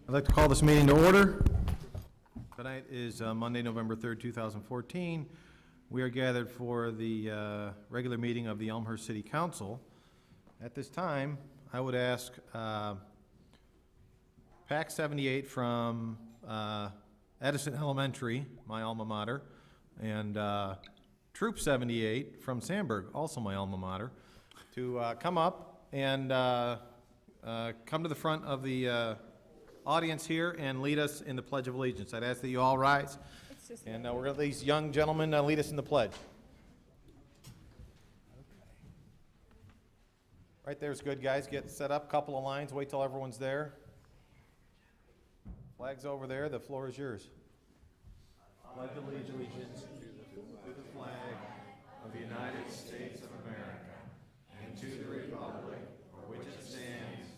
I'd like to call this meeting to order. Tonight is Monday, November 3rd, 2014. We are gathered for the regular meeting of the Elmhurst City Council. At this time, I would ask PAC 78 from Edison Elementary, my alma mater, and Troop 78 from Sandburg, also my alma mater, to come up and come to the front of the audience here and lead us in the Pledge of Allegiance. I'd ask that you all rise, and we're going to let these young gentlemen lead us in the pledge. Right there's good, guys. Get set up, couple of lines, wait till everyone's there. Flag's over there, the floor is yours. I pledge allegiance to the flag of the United States of America and to the republic for which it stands,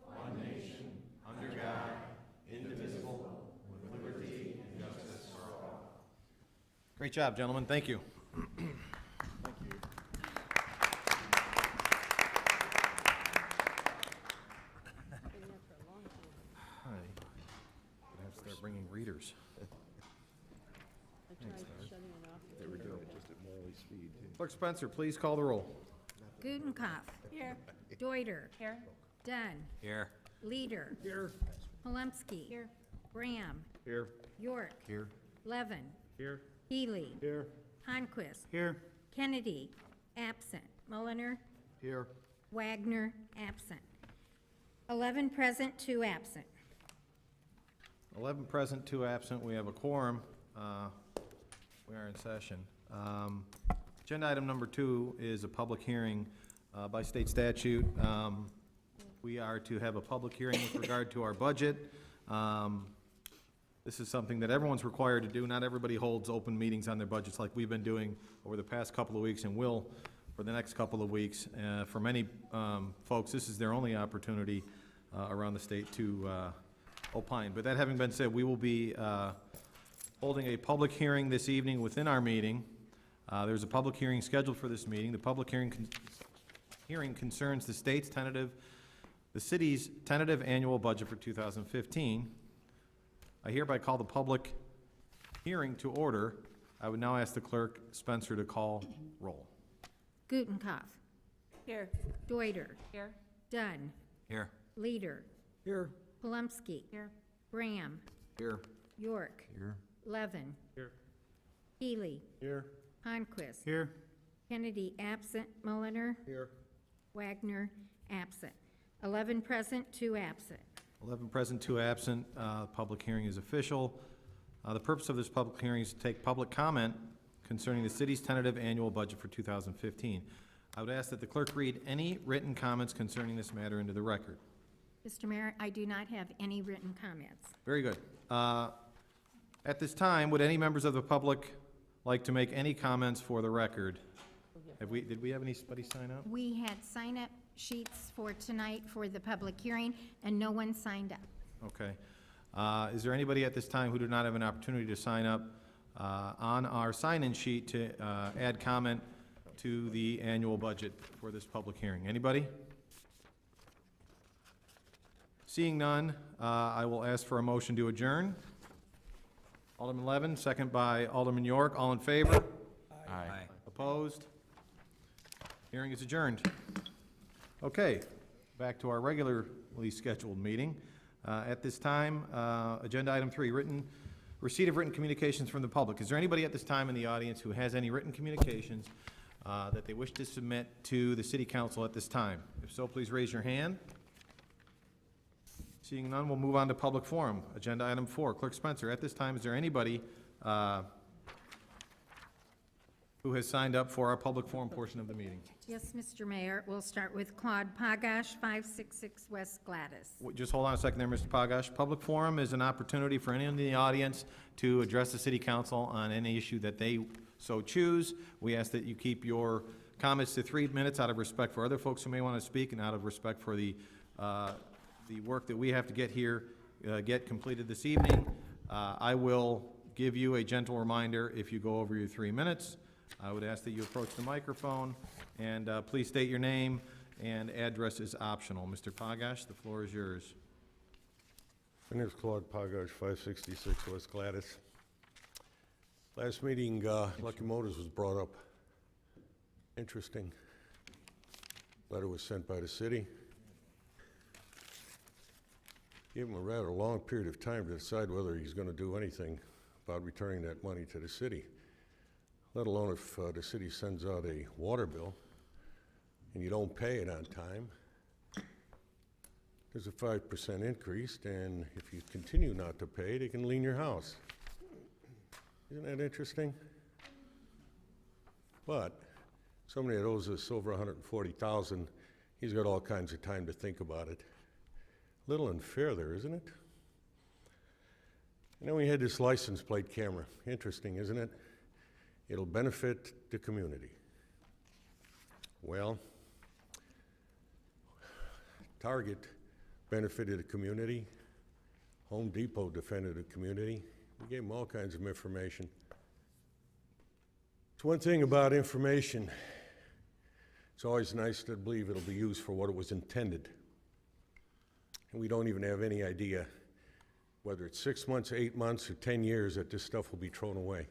one nation, under God, indivisible, with liberty and justice for all. Great job, gentlemen. Thank you. Thank you. Hi. I have to start bringing readers. There we go, just at Morley speed. Clerk Spencer, please call the roll. Gutenkopf. Here. Deuter. Here. Dunn. Here. Leader. Here. Polomsky. Here. Bram. Here. York. Here. Levin. Here. Healy. Here. Honquest. Here. Kennedy. Absent. Mulliner. Here. Wagner. Absent. 11 present, 2 absent. 11 present, 2 absent. We have a quorum. We are in session. Agenda item number 2 is a public hearing by state statute. We are to have a public hearing with regard to our budget. This is something that everyone's required to do. Not everybody holds open meetings on their budgets like we've been doing over the past couple of weeks and will for the next couple of weeks. For many folks, this is their only opportunity around the state to opine. But that having been said, we will be holding a public hearing this evening within our meeting. There's a public hearing scheduled for this meeting. The public hearing concerns the city's tentative annual budget for 2015. I hereby call the public hearing to order. I would now ask the clerk, Spencer, to call roll. Gutenkopf. Here. Deuter. Here. Dunn. Here. Leader. Here. Polomsky. Here. Bram. Here. York. Here. Levin. Here. Healy. Here. Honquist. Here. Kennedy absent. Mulliner. Here. Wagner absent. 11 present, 2 absent. 11 present, 2 absent. Public hearing is official. The purpose of this public hearing is to take public comment concerning the city's tentative annual budget for 2015. I would ask that the clerk read any written comments concerning this matter into the record. Mr. Mayor, I do not have any written comments. Very good. At this time, would any members of the public like to make any comments for the record? Did we have anybody sign up? We had sign-up sheets for tonight for the public hearing, and no one signed up. Okay. Is there anybody at this time who did not have an opportunity to sign up on our sign-in sheet to add comment to the annual budget for this public hearing? Anybody? Seeing none, I will ask for a motion to adjourn. Alderman Levin, second by Alderman York. All in favor? Aye. Opposed? Hearing is adjourned. Okay, back to our regularly scheduled meeting. At this time, agenda item 3, receipt of written communications from the public. Is there anybody at this time in the audience who has any written communications that they wish to submit to the City Council at this time? If so, please raise your hand. Seeing none, we'll move on to public forum. Agenda item 4, Clerk Spencer. At this time, is there anybody who has signed up for our public forum portion of the meeting? Yes, Mr. Mayor, we'll start with Claude Pagash, 566 West Gladys. Just hold on a second there, Mr. Pagash. Public forum is an opportunity for anyone in the audience to address the City Council on any issue that they so choose. We ask that you keep your comments to 3 minutes out of respect for other folks who may want to speak and out of respect for the work that we have to get completed this evening. I will give you a gentle reminder if you go over your 3 minutes. I would ask that you approach the microphone and please state your name and address is optional. Mr. Pagash, the floor is yours. My name is Claude Pogash, 566 West Gladys. Last meeting, Lucky Motors was brought up. Interesting. Letter was sent by the city. Gave him a rather long period of time to decide whether he's going to do anything about returning that money to the city, let alone if the city sends out a water bill and you don't pay it on time. There's a 5% increase, and if you continue not to pay, they can lien your house. Isn't that interesting? But somebody that owes us over $140,000, he's got all kinds of time to think about it. Little unfair there, isn't it? And then we had this license plate camera. Interesting, isn't it? It'll benefit the community. Well, Target benefited the community. Home Depot defended the community. We gave them all kinds of information. It's one thing about information. It's always nice to believe it'll be used for what it was intended. And we don't even have any idea whether it's 6 months, 8 months, or 10 years that this stuff will be thrown away.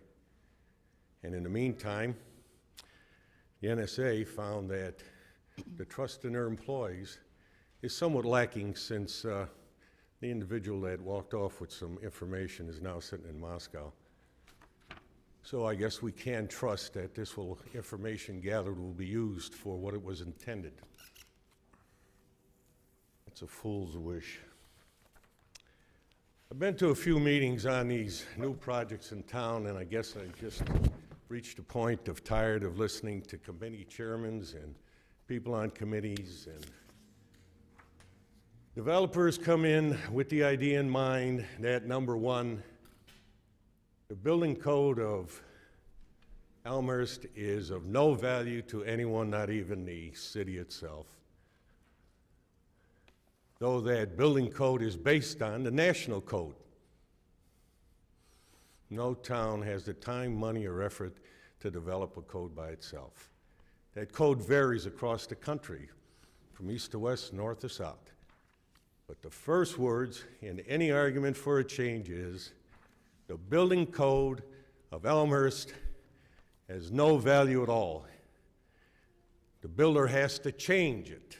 And in the meantime, the NSA found that the trust in their employees is somewhat lacking since the individual that walked off with some information is now sitting in Moscow. So I guess we can trust that this information gathered will be used for what it was intended. It's a fool's wish. I've been to a few meetings on these new projects in town, and I guess I just reached a point of tired of listening to committee chairmen and people on committees. And developers come in with the idea in mind that, number one, the building code of Elmhurst is of no value to anyone, not even the city itself. Though that building code is based on the national code. No town has the time, money, or effort to develop a code by itself. That code varies across the country, from east to west, north to south. But the first words in any argument for a change is, the building code of Elmhurst has no value at all. The builder has to change it.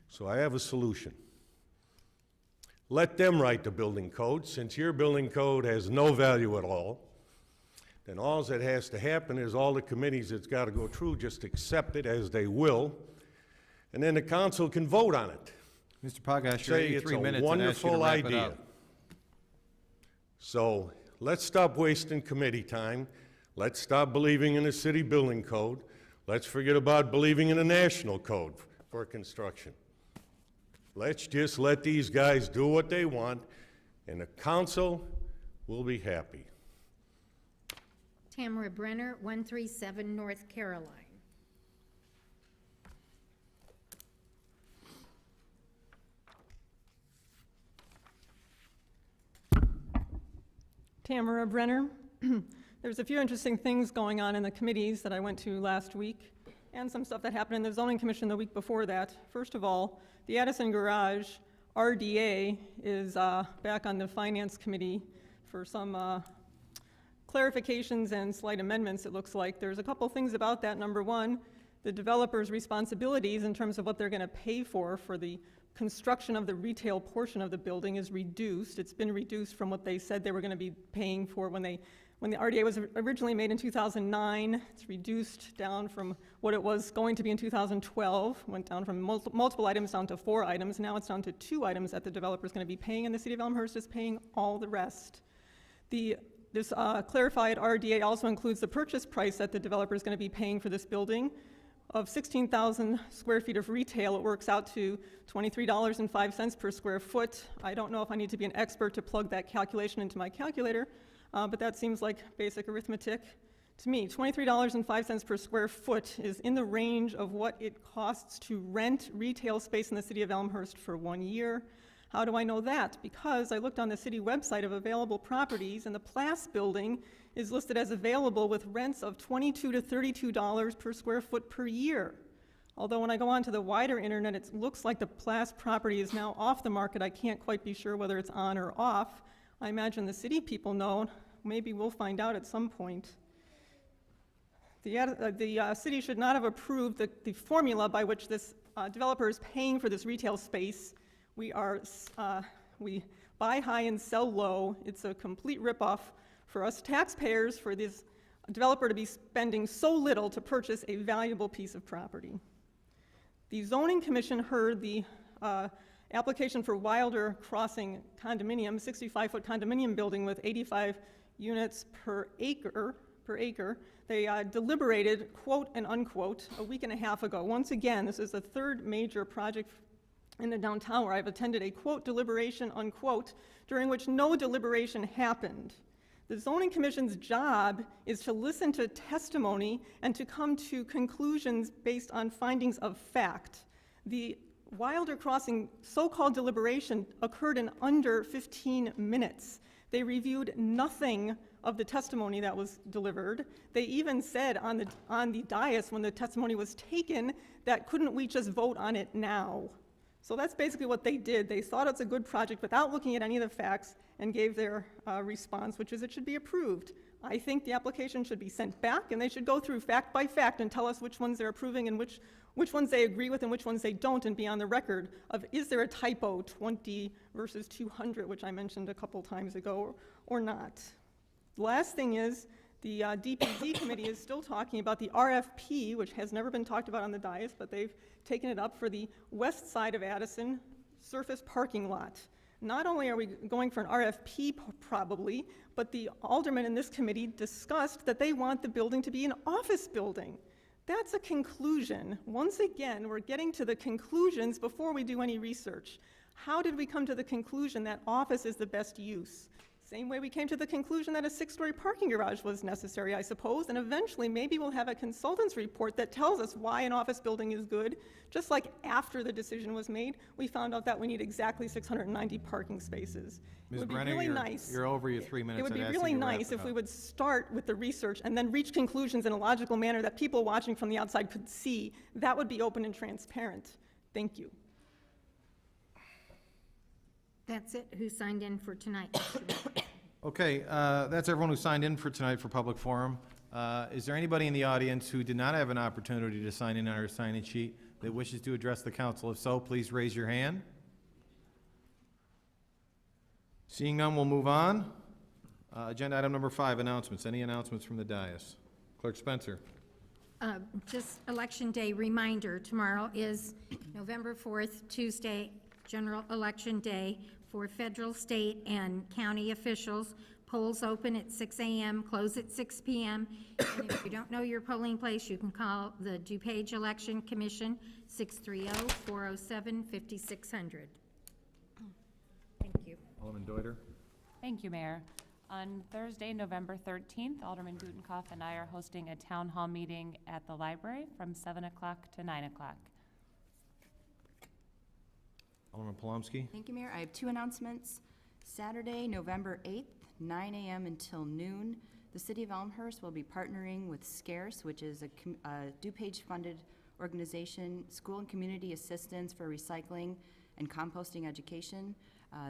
So I have a solution. Let them write the building code. Since your building code has no value at all, then all that has to happen is all the committees it's got to go through just accept it as they will, and then the council can vote on it. Mr. Pogash, you're Say 83 it's minutes a and ask you to wonderful wrap it idea. up. So let's stop wasting committee time. Let's stop believing in the city building code. Let's forget about believing in a national code for construction. Let's just let these guys do what they want, and the council will be happy. Tamara Brenner, 137 North Caroline. Tamara Brenner. There's a few interesting things going on in the committees that I went to last week, and some stuff that happened in the Zoning Commission the week before that. First of all, the Addison Garage RDA is back on the Finance Committee for some clarifications and slight amendments, it looks like. There's a couple things about that. Number one, the developer's responsibilities in terms of what they're going to pay for the construction of the retail portion of the building is reduced. It's been reduced from what they said they were going to be paying for when the RDA was originally made in 2009. It's reduced down from what it was going to be in 2012. Went down from multiple items down to 4 items. Now it's down to 2 items that the developer is going to be paying, and the city of Elmhurst is paying all the rest. This clarified RDA also includes the purchase price that the developer is going to be paying for this building. Of 16,000 square feet of retail, it works out to $23.05 per square foot. I don't know if I need to be an expert to plug that calculation into my calculator, but that seems like basic arithmetic to me. $23.05 per square foot is in the range of what it costs to rent retail space in the city of Elmhurst for 1 year. How do I know that? Because I looked on the city website of available properties, and the Plas building is listed as available with rents of $22 to $32 per square foot per year. Although when I go onto the wider internet, it looks like the Plass property is now off the market. I can't quite be sure whether it's on or off. I imagine the city people know. Maybe we'll find out at some point. The city should not have approved the formula by which this developer is paying for this retail space. We buy high and sell low. It's a complete ripoff for us taxpayers for this developer to be spending so little to purchase a valuable piece of property. The zoning commission heard the application for Wilder Crossing condominium, 65-foot condominium building with 85 units per acre. They deliberated, quote and unquote, a week and a half ago. Once again, this is the third major project in the downtown where I've attended a quote deliberation, unquote, during which no deliberation happened. The zoning commission's job is to listen to testimony and to come to conclusions based on findings of fact. The Wilder Crossing so-called deliberation occurred in under 15 minutes. They reviewed nothing of the testimony that was delivered. They even said on the dais when the testimony was taken that couldn't we just vote on it now? So that's basically what they did. They thought it's a good project without looking at any of the facts and gave their response, which is it should be approved. I think the application should be sent back and they should go through fact by fact and tell us which ones they're approving and which ones they agree with and which ones they don't, and be on the record of is there a typo, 20 versus 200, which I mentioned a couple times ago, or not. The last thing is the DPZ committee is still talking about the RFP, which has never been talked about on the dais, but they've taken it up for the west side of Addison surface parking lot. Not only are we going for an RFP probably, but the aldermen in this committee discussed that they want the building to be an office building. That's a conclusion. Once again, we're getting to the conclusions before we do any research. How did we come to the conclusion that office is the best use? Same way we came to the conclusion that a 6-story parking garage was necessary, I suppose, and eventually maybe we'll have a consultant's report that tells us why an office building is good. Just like after the decision was made, we found out that we need exactly 690 parking spaces. Ms. It would be Brenner, really nice. you're over your 3 minutes. It would be I'd ask that really you wrap nice it if we up. would start with the research and then reach conclusions in a logical manner that people watching from the outside could see. That would be open and transparent. Thank you. That's it. Who signed in for tonight? Mr. Bell? Okay, that's everyone who signed in for tonight for public forum. Is there anybody in the audience who did not have an opportunity to sign in on our sign-in sheet that wishes to address the council? If so, please raise your hand. Seeing none, we'll move on. Agenda item number 5, announcements. Any announcements from the dais? Clerk Spencer. Just Election Day reminder, tomorrow is November 4th, Tuesday, General Election Day for federal, state, and county officials. Polls open at 6 a.m., close at 6 p.m. And if you don't know your polling place, you can call the DuPage Election Commission, 630-407-5600. Thank you. Alderman Deuter. Thank you, Mayor. On Thursday, November 13th, Alderman Gutenkopf and I are hosting a town hall meeting at the library from 7 o'clock to 9 o'clock. Alderman Polomsky. Thank you, Mayor. I have 2 announcements. Saturday, November 8th, 9 a.m. until noon, the City of Elmhurst will be partnering with SCARES, which is a DuPage-funded organization, School and Community Assistance for Recycling and Composting Education.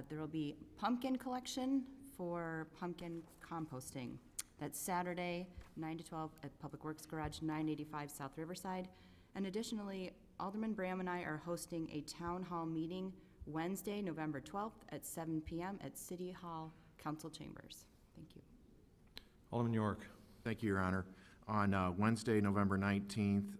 There will be pumpkin collection for pumpkin composting. That's Saturday, 9 to 12 at Public Works Garage, 985 South Riverside. And additionally, Alderman Bram and I are hosting a town hall meeting Wednesday, November 12th at 7 p.m. at City Hall Council Chambers. Thank you. Alderman York. Thank you, Your Honor. On Wednesday, November 19th,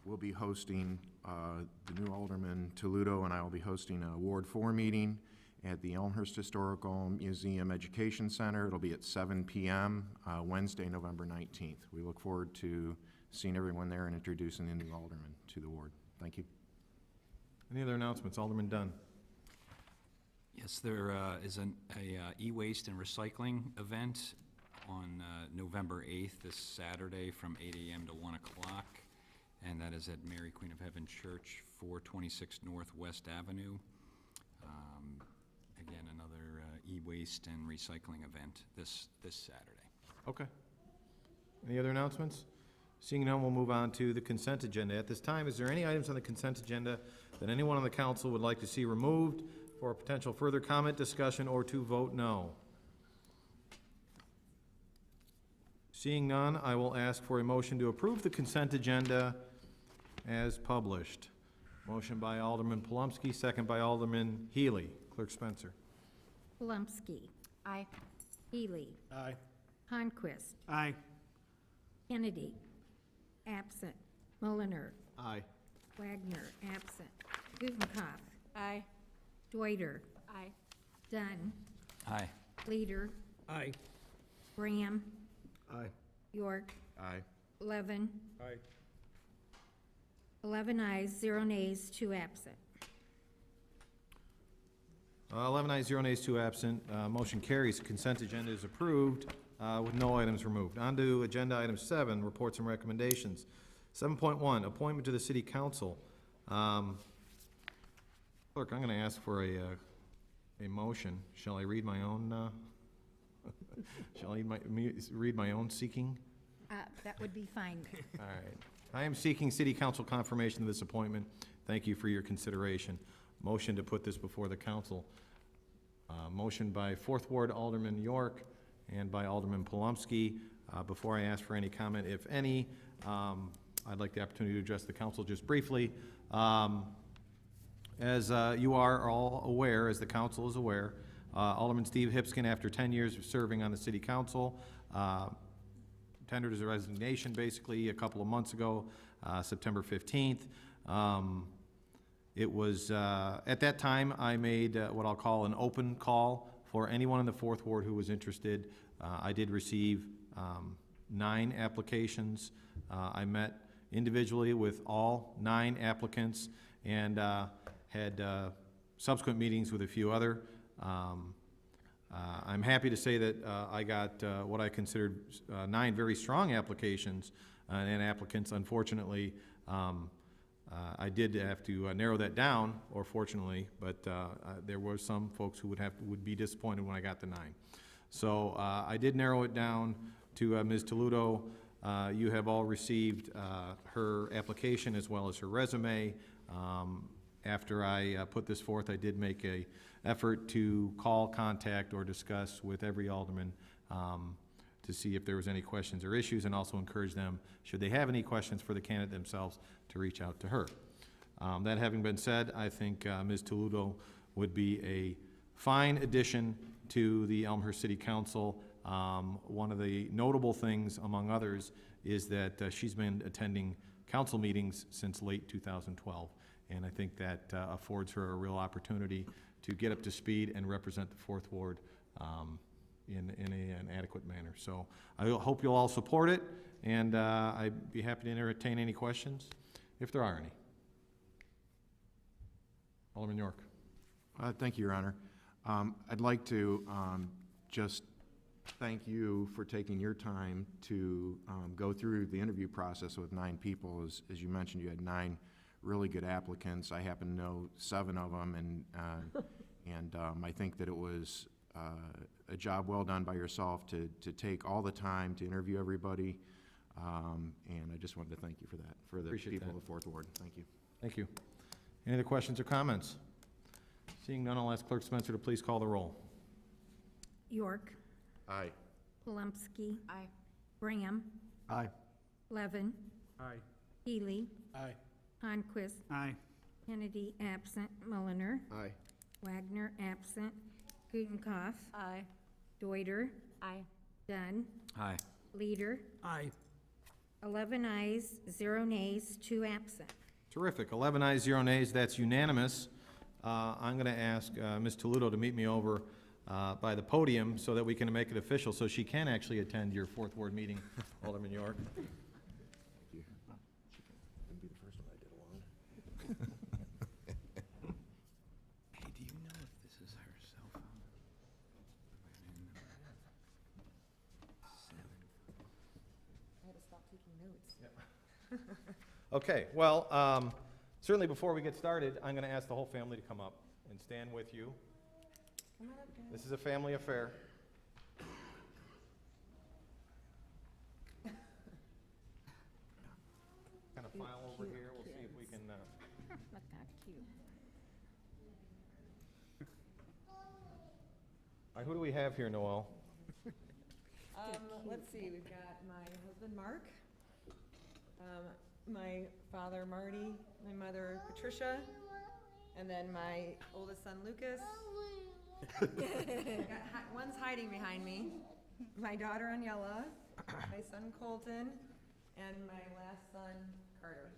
we'll be hosting, the new Alderman Toledo and I will be hosting a Ward 4 meeting at the Elmhurst Historical Museum Education Center. It'll be at 7 p.m. Wednesday, November 19th. We look forward to seeing everyone there and introducing the new Alderman to the ward. Thank you. Any other announcements? Alderman Dunn. Yes, there is an e-waste and recycling event on November 8th, this Saturday, from 8 a.m. to 1 o'clock, and that is at Mary Queen of Heaven Church, 426 Northwest Avenue. Again, another e-waste and recycling event this Saturday. Okay. Any other announcements? Seeing none, we'll move on to the consent agenda. At this time, is there any items on the consent agenda that anyone on the council would like to see removed for potential further comment, discussion, or to vote no? Seeing none, I will ask for a motion to approve the consent agenda as published. Motion by Alderman Polomsky, second by Alderman Healy. Clerk Spencer. Polomsky. Aye. Healy. Aye. Honquest. Aye. Kennedy. Absent. Mulliner. Aye. Wagner. Absent. Gutenkopf. Aye. Deuter. Aye. Dunn. Aye. Leader. Aye. Bram. Aye. York. Aye. Levin. Aye. 11 ayes, 0 nays, 2 absent. 11 ayes, 0 nays, 2 absent. Motion carries. Consent agenda is approved with no items removed. On to agenda item 7, reports and recommendations. 7.1, appointment to the city council. Clerk, I'm going to ask for a motion. Shall I read my own, shall I read my own seeking? That would be fine. All right. I am seeking city council confirmation of this appointment. Thank you for your consideration. Motion to put this before the council. Motion by 4th Ward Alderman York and by Alderman Polomsky. Before I ask for any comment, if any, I'd like the opportunity to address the council just briefly. As you are all aware, as the council is aware, Alderman Steve Hipskin, after 10 years of serving on the city council, tendered his resignation basically a couple of months ago, September 15th. It was, at that time, I made what I'll call an open call for anyone in the 4th Ward who was interested. I did receive 9 applications. I met individually with all 9 applicants and had subsequent meetings with a few other. I'm happy to say that I got what I considered 9 very strong applications and applicants. Unfortunately, I did have to narrow that down, or fortunately, but there were some folks who would be disappointed when I got the 9. So I did narrow it down to Ms. Toledo. You have all received her application as well as her resume. After I put this forth, I did make a effort to call, contact, or discuss with every alderman to see if there was any questions or issues, and also encourage them, should they have any questions for the candidate themselves, to reach out to her. That having been said, I think Ms. Toledo would be a fine addition to the Elmhurst City Council. One of the notable things, among others, is that she's been attending council meetings since late 2012, and I think that affords her a real opportunity to get up to speed and represent the 4th Ward in an adequate manner. So I hope you'll all support it, and I'd be happy to entertain any questions, if there are any. Alderman York. Thank you, Your Honor. I'd like to just thank you for taking your time to go through the interview process with 9 people. As you mentioned, you had 9 really good applicants. I happen to know 7 of them, and I think that it was a job well done by yourself to take all the time to interview everybody, and I just wanted to thank you for that, for the Appreciate people that. of the 4th Ward. Thank you. Thank you. Any other questions or comments? Seeing none, I'll ask Clerk Spencer to please call the roll. York. Aye. Polomsky. Aye. Bram. Aye. Levin. Aye. Healy. Aye. Honquist. Aye. Kennedy, absent. Mulliner. Aye. Wagner, absent. Gutenkopf. Aye. Deuter. Aye. Dunn. Aye. Leader. Aye. 11 ayes, 0 nays, 2 absent. Terrific. 11 ayes, 0 nays. That's unanimous. I'm going to ask Ms. Toledo to meet me over by the podium so that we can make it official, so she can actually attend your 4th Ward meeting, Alderman York. Thank you. Wouldn't be the first one I did alone. Hey, do you know if this is her cell phone? I had to stop taking notes. Okay, well, certainly before we get started, I'm going to ask the whole family to come up and stand with you. This is a family affair. file over here, we'll see if we can, Look how cute. all right, who do we have here, Noel? Let's see, we've got my husband, Mark, my father, Marty, my mother, Patricia, and then my oldest son, Lucas. One's hiding behind me. My daughter, Aniela, my son, Colton, and my last son, Carter.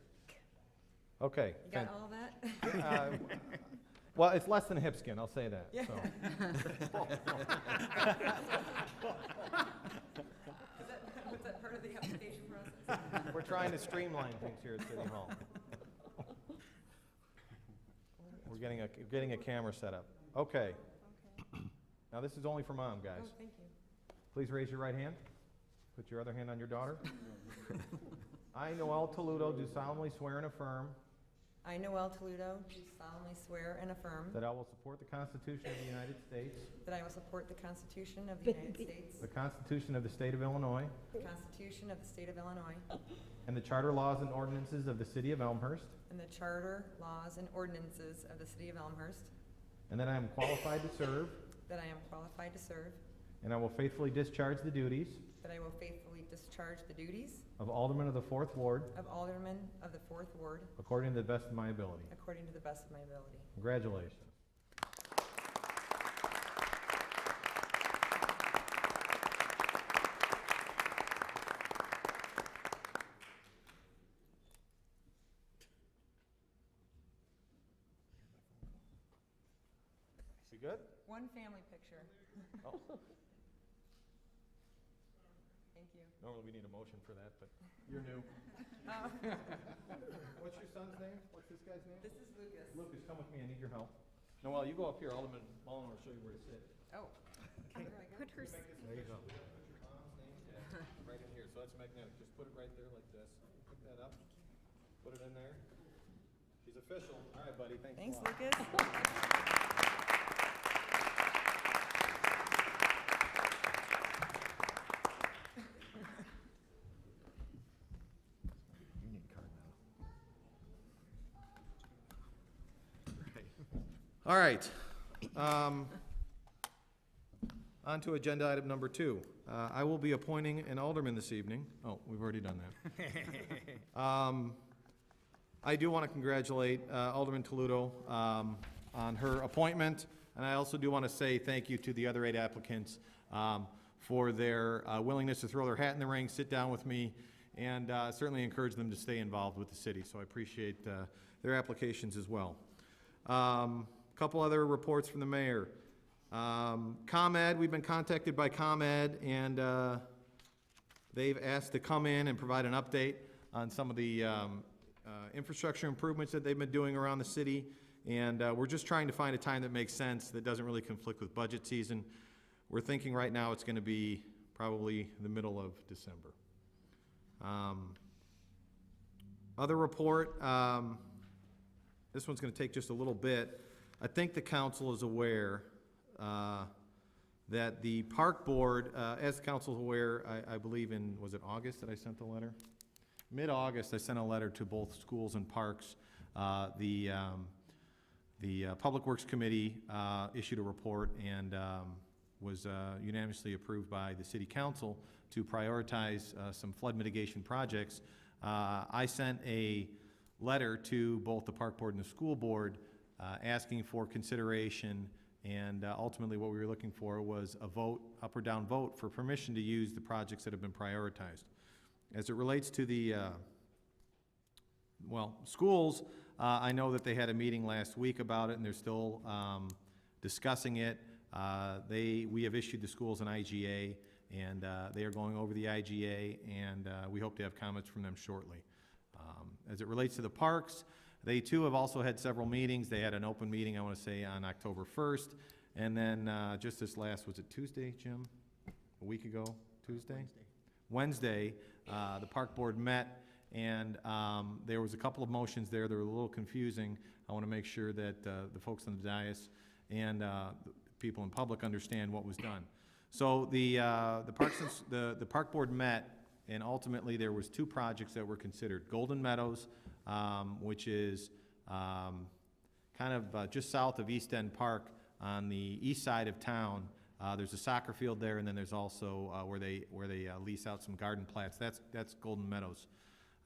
Okay. You got all that? Well, it's less than a hip skin, I'll say that, Yeah. so. Was that part of the application process? We're trying to streamline things here at City Hall. We're getting a camera set up. Okay. Now, this is only for mom, Oh, guys. thank you. Please raise your right hand. Put your other hand on your daughter. I, Noel Toledo, do solemnly swear and affirm I, Noel Toledo, do solemnly swear and affirm that I will support the Constitution of the United States, that I will support the Constitution of the United States, the Constitution of the State of Illinois, the Constitution of the State of Illinois, and the charter laws and ordinances of the City of Elmhurst, and the charter, laws, and ordinances of the City of Elmhurst, and that I am qualified to serve, that I am qualified to serve, and I will faithfully discharge the duties that I will faithfully discharge the duties of Alderman of the Fourth Ward of Alderman of the Fourth Ward according to the best of my ability. according to the best of my ability. Congratulations. We good? One family picture. Oh, Thank you. normally we need a motion for that, but you're new. What's your son's name? What's this guy's name? This is Lucas. Lucas, come with me, I need your help. Noel, you go up here, Alderman Mullen will show you where to sit. Oh. Put her, There you go. Put your mom's name tag right in here, so that's magnetic, just put it right there like this. Pick that up, put it in there. She's official. All right, buddy, thanks a Thanks, lot. Lucas. Union card now. All right. On to agenda item number 2. I will be appointing an alderman this evening. Oh, we've already done that. I do want to congratulate Alderman Toledo on her appointment, and I also do want to say thank you to the other 8 applicants for their willingness to throw their hat in the ring, sit down with me, and certainly encourage them to stay involved with the city. So I appreciate their applications as well. Couple other reports from the mayor. ComEd, we've been contacted by ComEd, and they've asked to come in and provide an update on some of the infrastructure improvements that they've been doing around the city. And we're just trying to find a time that makes sense, that doesn't really conflict with budget season. We're thinking right now it's going to be probably the middle of December. Other report, this one's going to take just a little bit. I think the council is aware that the park board, as the council is aware, I believe in, was it August that I sent the letter? Mid-August, I sent a letter to both schools and parks. The Public Works Committee issued a report and was unanimously approved by the city council to prioritize some flood mitigation projects. I sent a letter to both the park board and the school board asking for consideration, and ultimately what we were looking for was a vote, up or down vote, for permission to use the projects that have been prioritized. As it relates to the, schools, I know that they had a meeting last week about it, and they're still discussing it. We have issued the schools an IGA, and they are going over the IGA, and we hope to have comments from them shortly. As it relates to the parks, they too have also had several meetings. They had an open meeting, I want to say, on October 1st, and then just this last, was it Tuesday, Jim? A week ago? Tuesday? Wednesday, the park board met, and there was a couple of motions there that were a little confusing. I want to make sure that the folks on the dais and the people in public understand what was done. So the park board met, and ultimately there was two projects that were considered. Golden Meadows, which is kind of just south of East End Park on the east side of town. There's a soccer field there, and then there's also where they lease out some garden plats. That's Golden Meadows.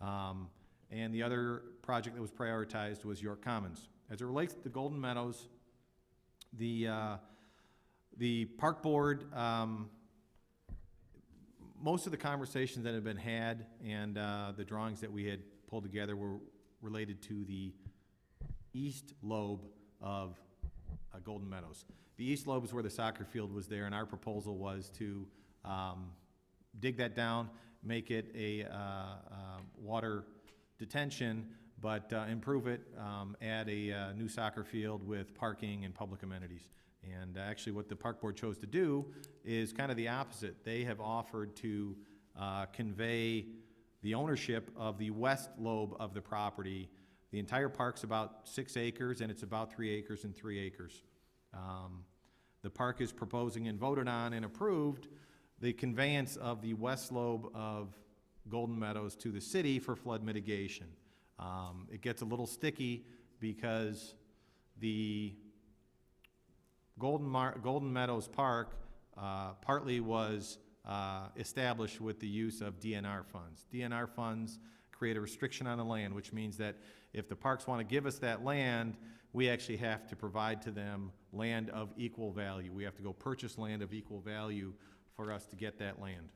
And the other project that was prioritized was York Commons. As it relates to Golden Meadows, the park board, most of the conversations that have been had and the drawings that we had pulled together were related to the east lobe of Golden Meadows. The east lobe is where the soccer field was there, and our proposal was to dig that down, make it a water detention, but improve it, add a new soccer field with parking and public amenities. And actually what the park board chose to do is kind of the opposite. They have offered to convey the ownership of the west lobe of the property. The entire park's about 6 acres, and it's about 3 acres and 3 acres. The park is proposing and voted on and approved the conveyance of the west lobe of Golden Meadows to the city for flood mitigation. It gets a little sticky because the Golden Meadows Park partly was established with the use of DNR funds. DNR funds create a restriction on the land, which means that if the parks want to give us that land, we actually have to provide to them land of equal value. We have to go purchase land of equal value for us to get that land.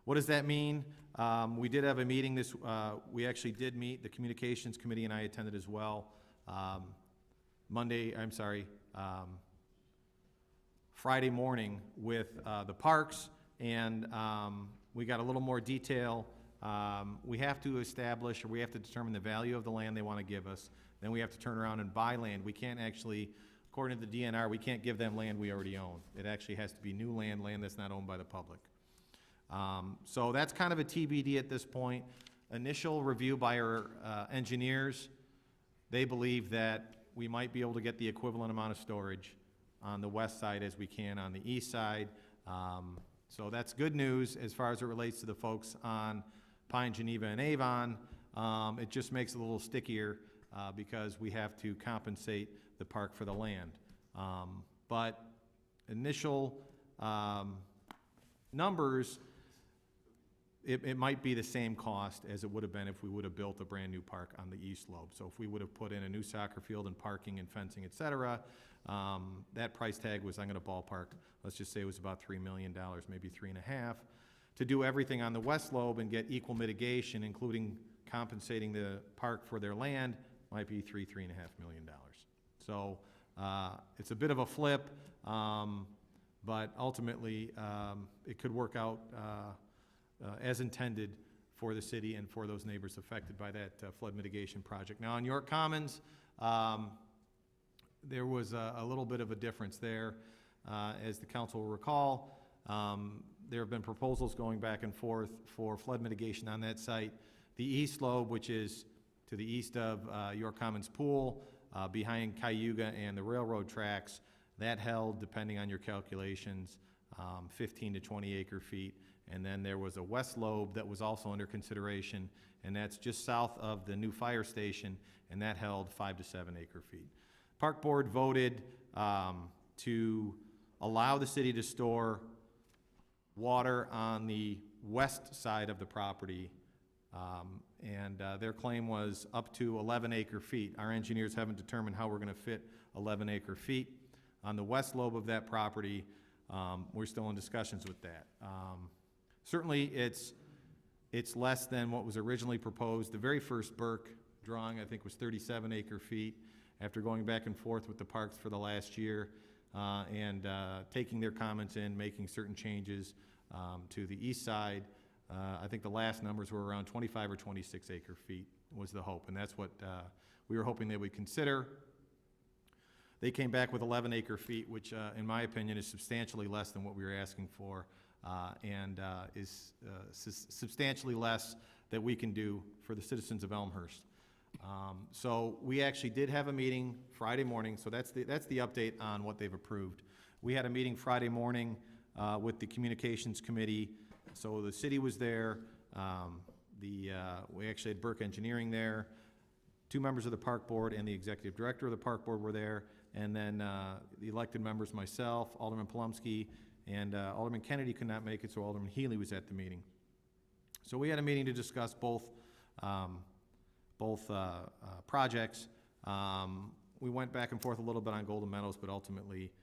What does that mean? We did have a meeting we actually did meet, the Communications Committee and I attended as well. Friday morning with the parks, and we got a little more detail. We have to establish, or we have to determine the value of the land they want to give us. Then we have to turn around and buy land. We can't actually, according to the DNR, we can't give them land we already own. It actually has to be new land that's not owned by the public. So that's kind of a TBD at this point. Initial review by our engineers, they believe that we might be able to get the equivalent amount of storage on the west side as we can on the east side. So that's good news as far as it relates to the folks on Pine, Geneva, and Avon. It just makes it a little stickier because we have to compensate the park for the land. But initial numbers, it might be the same cost as it would have been if we would have built a brand new park on the east lobe. So if we would have put in a new soccer field and parking and fencing, et cetera, that price tag was, I'm going to ballpark, let's just say it was about $3 million, maybe $3.5 million. To do everything on the west lobe and get equal mitigation, including compensating the park for their land, might be $3.5 million. So it's a bit of a flip, but ultimately it could work out as intended for the city and for those neighbors affected by that flood mitigation project. Now, on York Commons, there was a little bit of a difference there. As the council will recall, there have been proposals going back and forth for flood mitigation on that site. The east lobe, which is to the east of York Commons Pool, behind Cayuga and the railroad tracks, that held, depending on your calculations, 15 to 20 acre feet. And then there was a west lobe that was also under consideration, and that's just south of the new fire station, and that held 5 to 7 acre feet. Park Board voted to allow the city to store water on the west side of the property, and their claim was up to 11 acre feet. Our engineers haven't determined how we're going to fit 11 acre feet. On the west lobe of that property, we're still in discussions with that. Certainly, it's less than what was originally proposed. The very first Burke drawing, I think, was 37 acre feet. After going back and forth with the parks for the last year and taking their comments in, making certain changes to the east side, I think the last numbers were around 25 or 26 acre feet was the hope, and that's what we were hoping they would consider. They came back with 11 acre feet, which in my opinion is substantially less than what we were asking for, and is substantially less that we can do for the citizens of Elmhurst. So we actually did have a meeting Friday morning, so that's the update on what they've approved. We had a meeting Friday morning with the Communications Committee So the city was there, we actually had Burke Engineering there, 2 members of the park board and the executive director of the park board were there, and then the elected members, myself, Alderman Polomsky, and Alderman Kennedy could not make it, so Alderman Healy was at the meeting. So we had a meeting to discuss both projects. We went back and forth a little bit on Golden Meadows, but ultimately,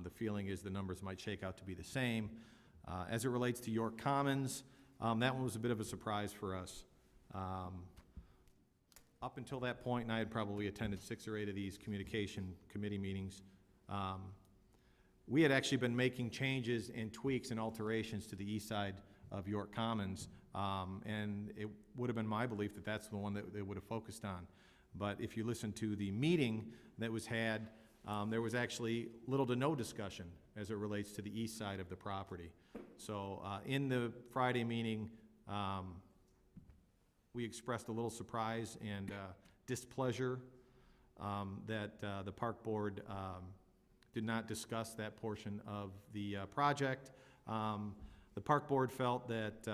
the feeling is the numbers might shake out to be the same. As it relates to York Commons, that one was a bit of a surprise for us. Up until that point, and I had probably attended 6 or 8 of these communication committee meetings, we had actually been making changes and tweaks and alterations to the east side of York Commons, and it would have been my belief that that's the one that they would have focused on. But if you listen to the meeting that was had, there was actually little to no discussion as it relates to the east side of the property. So in the Friday meeting, we expressed a little surprise and displeasure that the park board did not discuss that portion of the project. The park board felt that,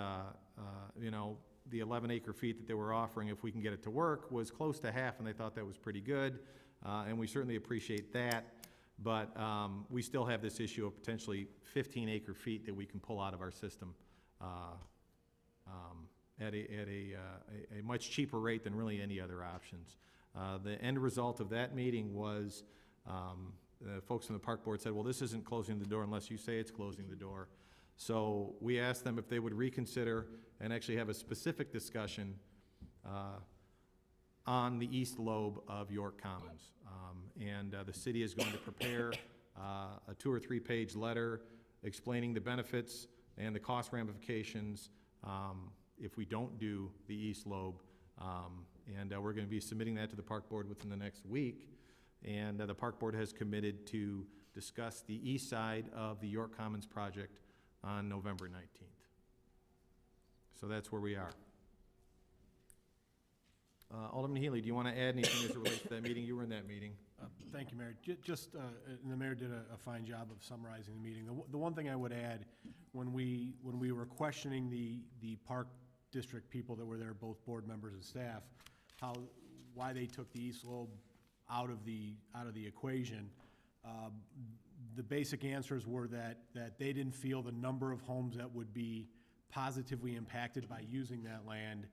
you know, the 11 acre-feet that they were offering, if we can get it to work, was close to half, and they thought that was pretty good, and we certainly appreciate that. But we still have this issue of potentially 15 acre-feet that we can pull out of our system at a much cheaper rate than really any other options. The end result of that meeting was the folks in the park board said, well, this isn't closing the door unless you say it's closing the door. So we asked them if they would reconsider and actually have a specific discussion on the east lobe of York Commons. The city is going to prepare a 2 or 3 page letter explaining the benefits and the cost ramifications if we don't do the east lobe. We're going to be submitting that to the park board within the next week. And the park board has committed to discuss the east side of the York Commons project on November 19th. So that's where we are. Alderman Healy, do you want to add anything as it relates to that meeting? You were in that meeting. Thank you, Mayor. And the mayor did a fine job of summarizing the meeting. The one thing I would add, when we were questioning the park district people that were there, both board members and staff, why they took the east lobe out of the equation, the basic answers were that they didn't feel the number of homes that would be positively impacted by using that land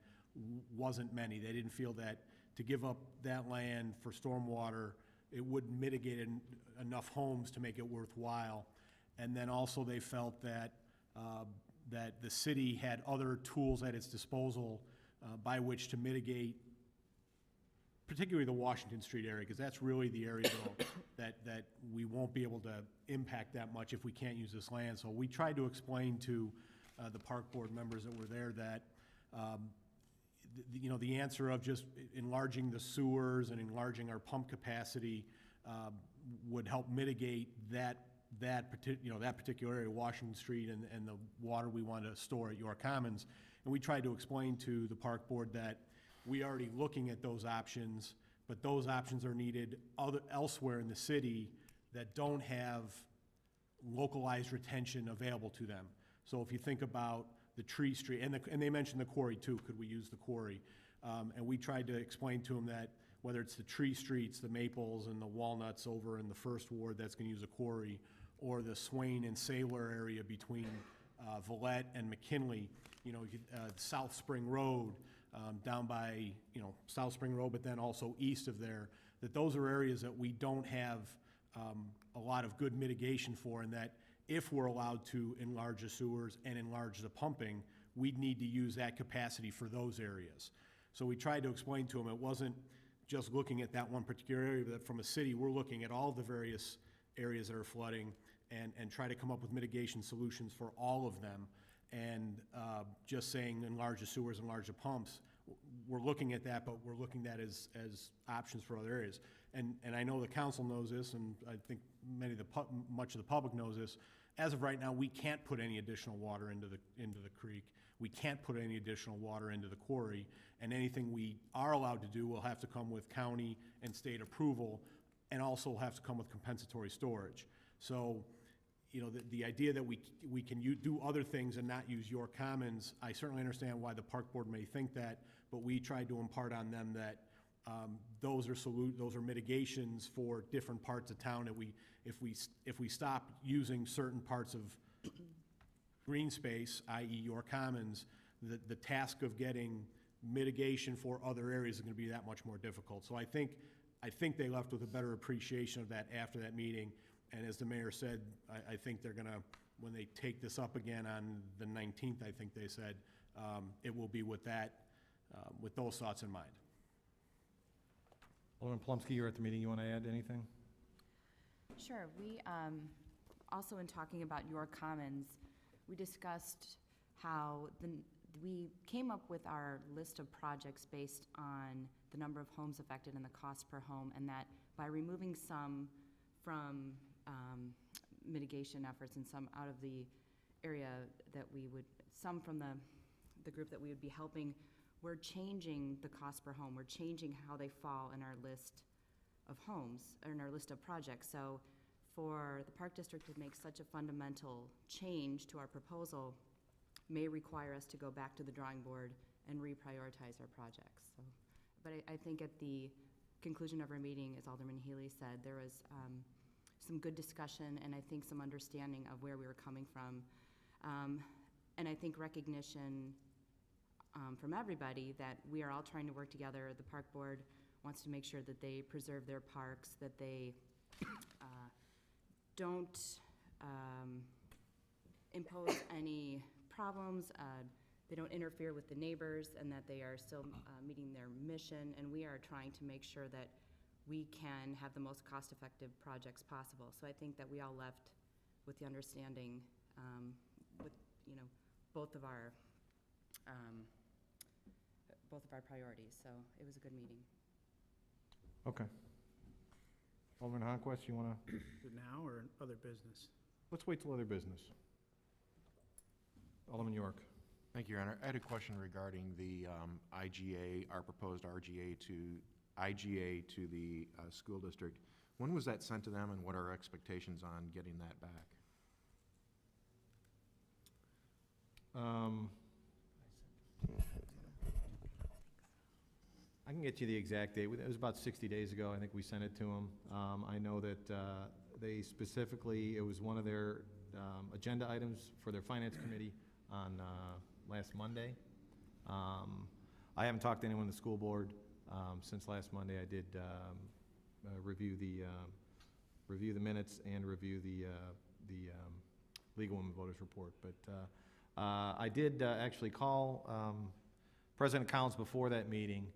wasn't many. They didn't feel that to give up that land for stormwater, it wouldn't mitigate enough homes to make it worthwhile. And then also they felt that that the city had other tools at its disposal by which to mitigate, particularly the Washington Street area, because that's really the area that we won't be able to impact that much if we can't use this land. So we tried to explain to the park board members that were there that you know, the answer of just enlarging the sewers and enlarging our pump capacity would help mitigate that particular area, Washington Street, and the water we want to store at York Commons. And we tried to explain to the park board that we are already looking at those options, but those options are needed elsewhere in the city that don't have localized retention available to them. So if you think about the Tree Street, and they mentioned the quarry too, could we use the quarry? And we tried to explain to them that whether it's the Tree Streets, the Maples and the Walnuts over in the First Ward that's gonna use a quarry, or the Swain and Sailor area between Villette and McKinley, you know, South Spring Road, down by, you know, South Spring Road, but then also east of there, that those are areas that we don't have a lot of good mitigation for, and that if we're allowed to enlarge the sewers and enlarge the pumping, we'd need to use that capacity for those areas. So we tried to explain to them it wasn't just looking at that one particular area, but that from a city, we're looking at all the various areas that are flooding and try to come up with mitigation solutions for all of them. And just saying enlarge the sewers, enlarge the pumps, we're looking at that, but we're looking at as options for other areas. And I know the council knows this, and I think much of the public knows this. As of right now, we can't put any additional water into the creek. We can't put any additional water into the quarry, and anything we are allowed to do will have to come with county and state approval, and also have to come with compensatory storage. So you know, the idea that we can do other things and not use your commons, I certainly understand why the park board may think that, but we tried to impart on them that those are mitigations for different parts of town, that if we stop using certain parts of green space, i.e. your commons, the task of getting mitigation for other areas is gonna be that much more difficult. So I think they left with a better appreciation of that after that meeting. And as the mayor said, I think they're gonna, when they take this up again on the 19th, I think they said, it will be with those thoughts in mind. Alderman Polomsky, you're at the meeting. You want to add anything? Sure. We, also in talking about your commons, we discussed how we came up with our list of projects based on the number of homes affected and the cost per home, and that by removing some from mitigation efforts and some out of the area that we would, some from the group that we would be helping, we're changing the cost per home. We're changing how they fall in our list of homes, or in our list of projects. So for the Park District to make such a fundamental change to our proposal may require us to go back to the drawing board and reprioritize our projects. So, but I think at the conclusion of our meeting, as Alderman Healy said, there was some good discussion and I think some understanding of where we were coming from. And I think recognition from everybody that we are all trying to work together. The park board wants to make sure that they preserve their parks, that they don't impose any problems, they don't interfere with the neighbors, and that they are still meeting their mission. And we are trying to make sure that we can have the most cost-effective projects possible. So I think that we all left with the understanding, with, you know, both of our priorities. So it was a good meeting. Okay. Alderman Honquest, you want to? Now or other business? Let's wait till other business. Alderman York. Thank you, Your Honor. I had a question regarding the IGA, our proposed IGA to the school district. When was that sent to them, and what are our expectations on getting that back? I can get you the exact date. It was about 60 days ago. I think we sent it to them. I know that they specifically, it was one of their agenda items for their finance committee on last Monday. I haven't talked to anyone in the school board since last Monday. I did review the minutes and review the League of Women Voters report. But I did actually call President Collins before that meeting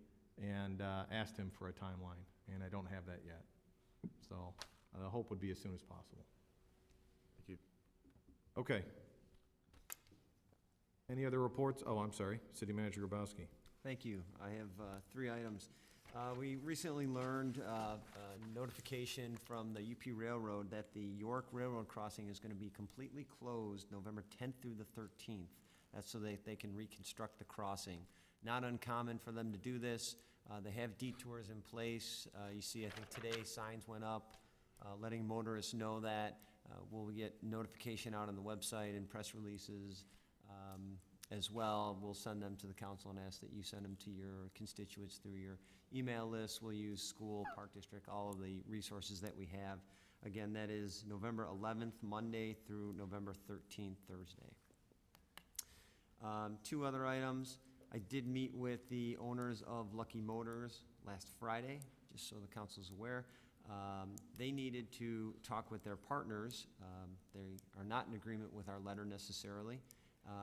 and asked him for a timeline, and I don't have that yet. So the hope would be as soon as possible. Thank you. Okay. Any other reports? Oh, I'm sorry. City Manager Grabowski. Thank you. I have 3 items. We recently learned a notification from the UP Railroad that the York Railroad crossing is going to be completely closed November 10th through the 13th. That's so they can reconstruct the crossing. Not uncommon for them to do this. They have detours in place. You see, I think today signs went up letting motorists know that. We'll get notification out on the website and press releases as well. We'll send them to the council and ask that you send them to your constituents through your email list. We'll use school, park district, all of the resources that we have. Again, that is November 11th, Monday, through November 13th, Thursday. 2 other items. I did meet with the owners of Lucky Motors last Friday, just so the council's aware. They needed to talk with their partners. They are not in agreement with our letter necessarily,